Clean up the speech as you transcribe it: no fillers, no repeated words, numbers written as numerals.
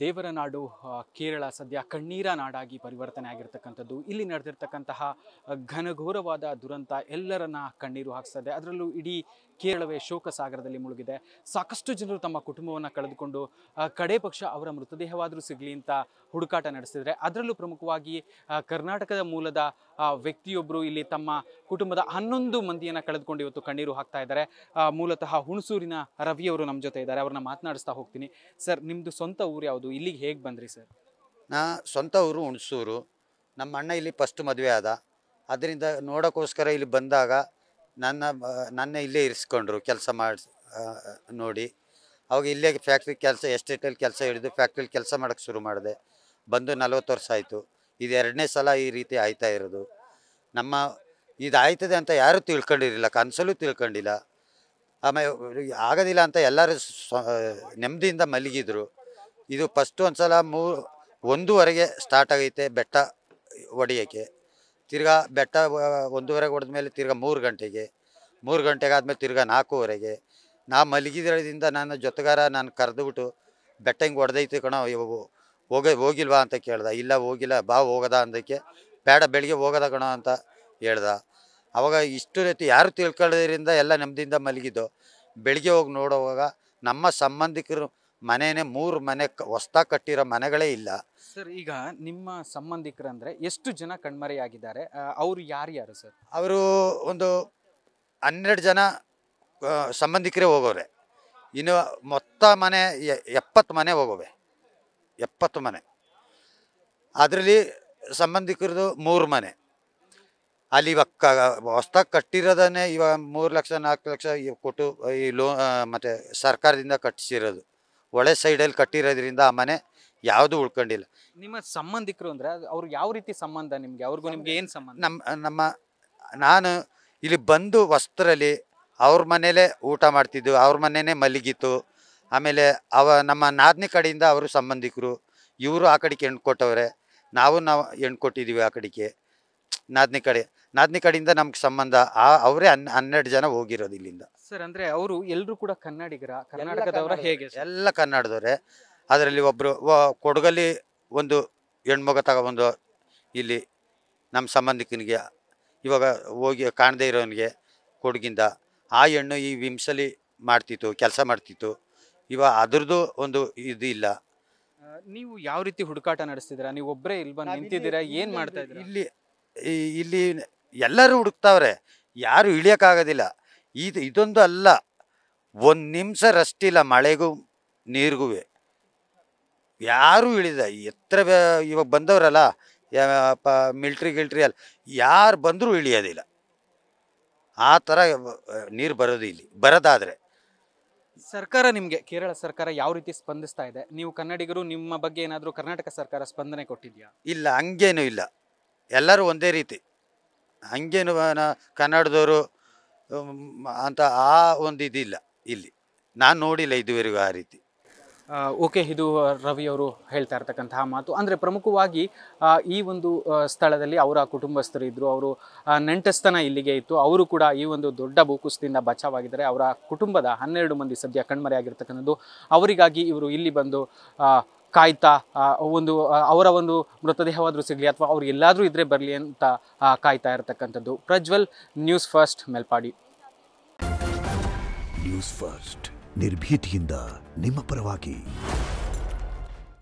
ದೇವರ ನಾಡು ಕೇರಳ ಸದ್ಯ ಕಣ್ಣೀರ ನಾಡಾಗಿ ಪರಿವರ್ತನೆ ಆಗಿರ್ತಕ್ಕಂಥದ್ದು. ಇಲ್ಲಿ ನಡೆದಿರ್ತಕ್ಕಂತಹ ಘನಘೋರವಾದ ದುರಂತ ಎಲ್ಲರನ್ನ ಕಣ್ಣೀರು ಹಾಕಿಸ್ತದೆ. ಅದರಲ್ಲೂ ಇಡೀ ಕೇರಳವೇ ಶೋಕ ಸಾಗರದಲ್ಲಿ ಮುಳುಗಿದೆ. ಸಾಕಷ್ಟು ಜನರು ತಮ್ಮ ಕುಟುಂಬವನ್ನು ಕಳೆದುಕೊಂಡು ಕಡೆ ಪಕ್ಷ ಅವರ ಮೃತದೇಹವಾದರೂ ಸಿಗಲಿ ಅಂತ ಹುಡುಕಾಟ ನಡೆಸಿದರೆ, ಅದರಲ್ಲೂ ಪ್ರಮುಖವಾಗಿ ಕರ್ನಾಟಕದ ಮೂಲದ ವ್ಯಕ್ತಿಯೊಬ್ಬರು ಇಲ್ಲಿ ತಮ್ಮ ಕುಟುಂಬದ 11 ಮಂದಿಯನ್ನು ಕಳೆದುಕೊಂಡು ಇವತ್ತು ಕಣ್ಣೀರು ಹಾಕ್ತಾ ಇದ್ದಾರೆ. ಮೂಲತಃ ಹುಣಸೂರಿನ ರವಿಯವರು ನಮ್ಮ ಜೊತೆ ಇದ್ದಾರೆ. ಅವ್ರನ್ನ ಮಾತನಾಡಿಸ್ತಾ ಹೋಗ್ತೀನಿ. ಸರ್, ನಿಮ್ಮದು ಸ್ವಂತ ಊರು ಯಾವುದು? ಇಲ್ಲಿಗೆ ಹೇಗೆ ಬಂದ್ರಿ ಸರ್? ನಾ ಸ್ವಂತ ಊರು ಹುಣಸೂರು. ನಮ್ಮ ಅಣ್ಣ ಇಲ್ಲಿ ಫಸ್ಟ್ ಮದುವೆ ಆದ. ಅದರಿಂದ ನೋಡೋಕ್ಕೋಸ್ಕರ ಇಲ್ಲಿ ಬಂದಾಗ ನನ್ನ ಇಲ್ಲೇ ಇರಿಸ್ಕೊಂಡ್ರು ಕೆಲಸ ಮಾಡಿ ನೋಡಿ. ಅವಾಗ ಇಲ್ಲೇ ಫ್ಯಾಕ್ಟ್ರಿ ಕೆಲಸ, ಎಸ್ಟೇಟಲ್ಲಿ ಕೆಲಸ ಹಿಡಿದು ಫ್ಯಾಕ್ಟ್ರಿಲಿ ಕೆಲಸ ಮಾಡೋಕ್ಕೆ ಶುರು ಮಾಡಿದೆ. ಬಂದು 40 ವರ್ಷ ಆಯಿತು. ಇದು 2ನೇ ಸಲ ಈ ರೀತಿ ಆಯ್ತಾ ಇರೋದು. ನಮ್ಮ ಇದು ಆಯ್ತದೆ ಅಂತ ಯಾರೂ ತಿಳ್ಕೊಂಡಿರಲಿಲ್ಲ, ಕನಸಲ್ಲೂ ತಿಳ್ಕೊಂಡಿಲ್ಲ. ಆಮೇಲೆ ಆಗೋದಿಲ್ಲ ಅಂತ ಎಲ್ಲರೂ ನೆಮ್ಮದಿಯಿಂದ ಮಲಗಿದ್ರು. ಇದು ಫಸ್ಟು ಒಂದು ಸಲ 1:30ಗೆ ಸ್ಟಾರ್ಟ್ ಆಗೈತೆ ಬೆಟ್ಟ ಹೊಡೆಯೋಕ್ಕೆ. ತಿರ್ಗಾ ಬೆಟ್ಟ 1:30ಗೆ ಹೊಡೆದ ಮೇಲೆ ತಿರ್ಗಾ 3 ಗಂಟೆಗೆ, 3 ಗಂಟೆಗೆ ಆದಮೇಲೆ ತಿರ್ಗಾ 4:15ಗೆ. ನಾ ಮಲಗಿದ್ರಿಂದ ನನ್ನ ಜೊತೆಗಾರ ನಾನು ಕರೆದುಬಿಟ್ಟು ಬೆಟ್ಟ ಹಿಂಗೆ ಹೊಡೆದೈತೆ ಕಣೋ, ಹೋಗಿಲ್ವಾ ಅಂತ ಕೇಳ್ದೆ. ಇಲ್ಲ ಹೋಗಿಲ್ಲ, ಬಾ ಹೋಗೋದ ಅಂದಕ್ಕೆ, ಬೇಡ ಬೆಳಿಗ್ಗೆ ಹೋಗೋದ ಕಣೋ ಅಂತ ಹೇಳ್ದ. ಅವಾಗ ಇಷ್ಟು ರೀತಿ ಯಾರು ತಿಳ್ಕೊಳ್ಳೋದ್ರಿಂದ ಎಲ್ಲ ನೆಮ್ಮದಿಯಿಂದ ಮಲಗಿದ್ದು. ಬೆಳಿಗ್ಗೆ ಹೋಗಿ ನೋಡುವಾಗ ನಮ್ಮ ಸಂಬಂಧಿಕರು ಮನೆಯೇ 3 ಮನೆ ಹೊಸ್ದಾಗಿ ಕಟ್ಟಿರೋ ಮನೆಗಳೇ ಇಲ್ಲ. ಸರ್, ಈಗ ನಿಮ್ಮ ಸಂಬಂಧಿಕರಂದರೆ ಎಷ್ಟು ಜನ ಕಣ್ಮರೆಯಾಗಿದ್ದಾರೆ? ಅವರು ಯಾರ್ಯಾರು ಸರ್? ಅವರು ಒಂದು 12 ಜನ ಸಂಬಂಧಿಕರೇ ಹೋಗೋರೆ. ಇನ್ನು ಮೊತ್ತ ಮನೆ 70 ಮನೆ ಹೋಗೋವೆ, 70 ಮನೆ. ಅದರಲ್ಲಿ ಸಂಬಂಧಿಕರದು 3 ಮನೆ. ಅಲ್ಲಿ ಇವಾಗ ಹೊಸ್ದಾಗಿ ಕಟ್ಟಿರೋದನ್ನೇ ಇವಾಗ 3 ಲಕ್ಷ 4 ಲಕ್ಷ ಕೊಟ್ಟು ಈ ಮತ್ತು ಸರ್ಕಾರದಿಂದ ಕಟ್ಟಿಸಿರೋದು. ಒಳ್ಳೆ ಸೈಡಲ್ಲಿ ಕಟ್ಟಿರೋದ್ರಿಂದ ಆ ಮನೆ ಯಾವುದೂ ಉಳ್ಕೊಂಡಿಲ್ಲ. ನಿಮ್ಮ ಸಂಬಂಧಿಕರು ಅಂದರೆ ಅವ್ರು ಯಾವ ರೀತಿ ಸಂಬಂಧ ನಿಮಗೆ? ಅವ್ರಿಗೂ ನಿಮ್ಗೆ ಏನು ಸಂಬಂಧ? ನಾನು ಇಲ್ಲಿ ಬಂದು ವಸ್ತ್ರಲ್ಲಿ ಅವ್ರ ಮನೇಲೇ ಊಟ ಮಾಡ್ತಿದ್ದು, ಅವ್ರ ಮನೆಯೇ ಮಲಗಿತ್ತು. ಆಮೇಲೆ ನಮ್ಮ ನಾದಿನಿ ಕಡೆಯಿಂದ ಅವರು ಸಂಬಂಧಿಕರು. ಇವರು ಆ ಕಡೆಗೆ ಹೆಣ್ಣು ಕೊಟ್ಟವ್ರೆ, ನಾವು ಹೆಣ್ಣು ಕೊಟ್ಟಿದ್ದೀವಿ ಆ ಕಡೆಗೆ. ನಾದಿನಿ ಕಡೆಯಿಂದ ನಮ್ಗೆ ಸಂಬಂಧ. ಅವರೇ 12 ಜನ ಹೋಗಿರೋದು ಇಲ್ಲಿಂದ. ಸರ್, ಅಂದರೆ ಅವರು ಎಲ್ಲರೂ ಕೂಡ ಕನ್ನಡಿಗರ, ಕರ್ನಾಟಕದವರ? ಹೇಗೆ? ಎಲ್ಲ ಕನ್ನಡದವರೇ. ಅದರಲ್ಲಿ ಒಬ್ಬರು ಕೊಡಗಲ್ಲಿ ಒಂದು ಹೆಣ್ಮಗ ತಗೊಬಂದು ಇಲ್ಲಿ ನಮ್ಮ ಸಂಬಂಧಿಕನಿಗೆ ಇವಾಗ ಹೋಗಿ ಕಾಣದೇ ಇರೋನಿಗೆ ಕೊಡಗಿಂದ ಆ ಹೆಣ್ಣು ಈ ವಿಮ್ಸಲಿ ಮಾಡ್ತಿತ್ತು, ಕೆಲಸ ಮಾಡ್ತಿತ್ತು. ಇವಾಗ ಅದ್ರದ್ದು ಒಂದು ಇದು ಇಲ್ಲ. ನೀವು ಯಾವ ರೀತಿ ಹುಡುಕಾಟ ನಡೆಸ್ತಿದ್ದೀರಾ? ನೀವು ಒಬ್ಬರೇ ಇಲ್ಲಿ ಬಂದು ನಿಂತಿದ್ದೀರಾ? ಏನು ಮಾಡ್ತಾ ಇದ್ದೀರಾ? ಇಲ್ಲಿ ಎಲ್ಲರೂ ಹುಡುಕ್ತಾವ್ರೆ, ಯಾರು ಇಳಿಯೋಕ್ಕಾಗೋದಿಲ್ಲ. ಇದೊಂದು ಅಲ್ಲ, 1 ನಿಮಿಷ ರಷ್ಟಿಲ್ಲ ಮಳೆಗೂ ನೀರಿಗೂ. ಯಾರೂ ಇಳಿದ ಎತ್ತರ ಇವಾಗ ಬಂದವರಲ್ಲ, ಮಿಲ್ಟ್ರಿ ಅಲ್ಲ, ಯಾರು ಬಂದರೂ ಇಳಿಯೋದಿಲ್ಲ. ಆ ಥರ ನೀರು ಬರೋದು ಇಲ್ಲಿ ಬರೋದಾದರೆ. ಸರ್ಕಾರ, ನಿಮಗೆ ಕೇರಳ ಸರ್ಕಾರ ಯಾವ ರೀತಿ ಸ್ಪಂದಿಸ್ತಾ ಇದೆ? ನೀವು ಕನ್ನಡಿಗರು, ನಿಮ್ಮ ಬಗ್ಗೆ ಏನಾದರೂ ಕರ್ನಾಟಕ ಸರ್ಕಾರ ಸ್ಪಂದನೆ ಕೊಟ್ಟಿದೆಯಾ? ಇಲ್ಲ, ಹಂಗೇನೂ ಇಲ್ಲ. ಎಲ್ಲರೂ ಒಂದೇ ರೀತಿ. ಹಂಗೇನು ಕನ್ನಡದವರು ಅಂತ ಆ ಒಂದು ಇದಿಲ್ಲ ಇಲ್ಲಿ. ನಾನು ನೋಡಿಲ್ಲ ಇದುವರೆಗೂ ಆ ರೀತಿ. ಓಕೆ, ಇದು ರವಿಯವರು ಹೇಳ್ತಾ ಇರ್ತಕ್ಕಂತಹ ಮಾತು. ಅಂದರೆ ಪ್ರಮುಖವಾಗಿ ಈ ಒಂದು ಸ್ಥಳದಲ್ಲಿ ಅವರ ಕುಟುಂಬಸ್ಥರು ಇದ್ದರು, ಅವರು ನೆಂಟಸ್ತನ ಇಲ್ಲಿಗೆ ಇತ್ತು. ಅವರು ಕೂಡ ಈ ಒಂದು ದೊಡ್ಡ ಭೂಕುಸಿತದಿಂದ ಬಚಾವಾಗಿದ್ದಾರೆ. ಅವರ ಕುಟುಂಬದ 12 ಮಂದಿ ಸದ್ಯ ಕಣ್ಮರೆಯಾಗಿರ್ತಕ್ಕಂಥದ್ದು. ಅವರಿಗಾಗಿ ಇವರು ಇಲ್ಲಿ ಬಂದು ಕಾಯ್ತಾ ಅವರ ಒಂದು ಮೃತದೇಹವಾದರೂ ಸಿಗಲಿ ಅಥವಾ ಅವ್ರು ಎಲ್ಲಾದರೂ ಇದ್ದರೆ ಬರಲಿ ಅಂತ ಕಾಯ್ತಾ ಇರತಕ್ಕಂಥದ್ದು. Prajwal, news first, Melpadi. News first, ನಿರ್ಭೀತಿಯಿಂದ ನಿಮ್ಮ ಪರವಾಗಿ.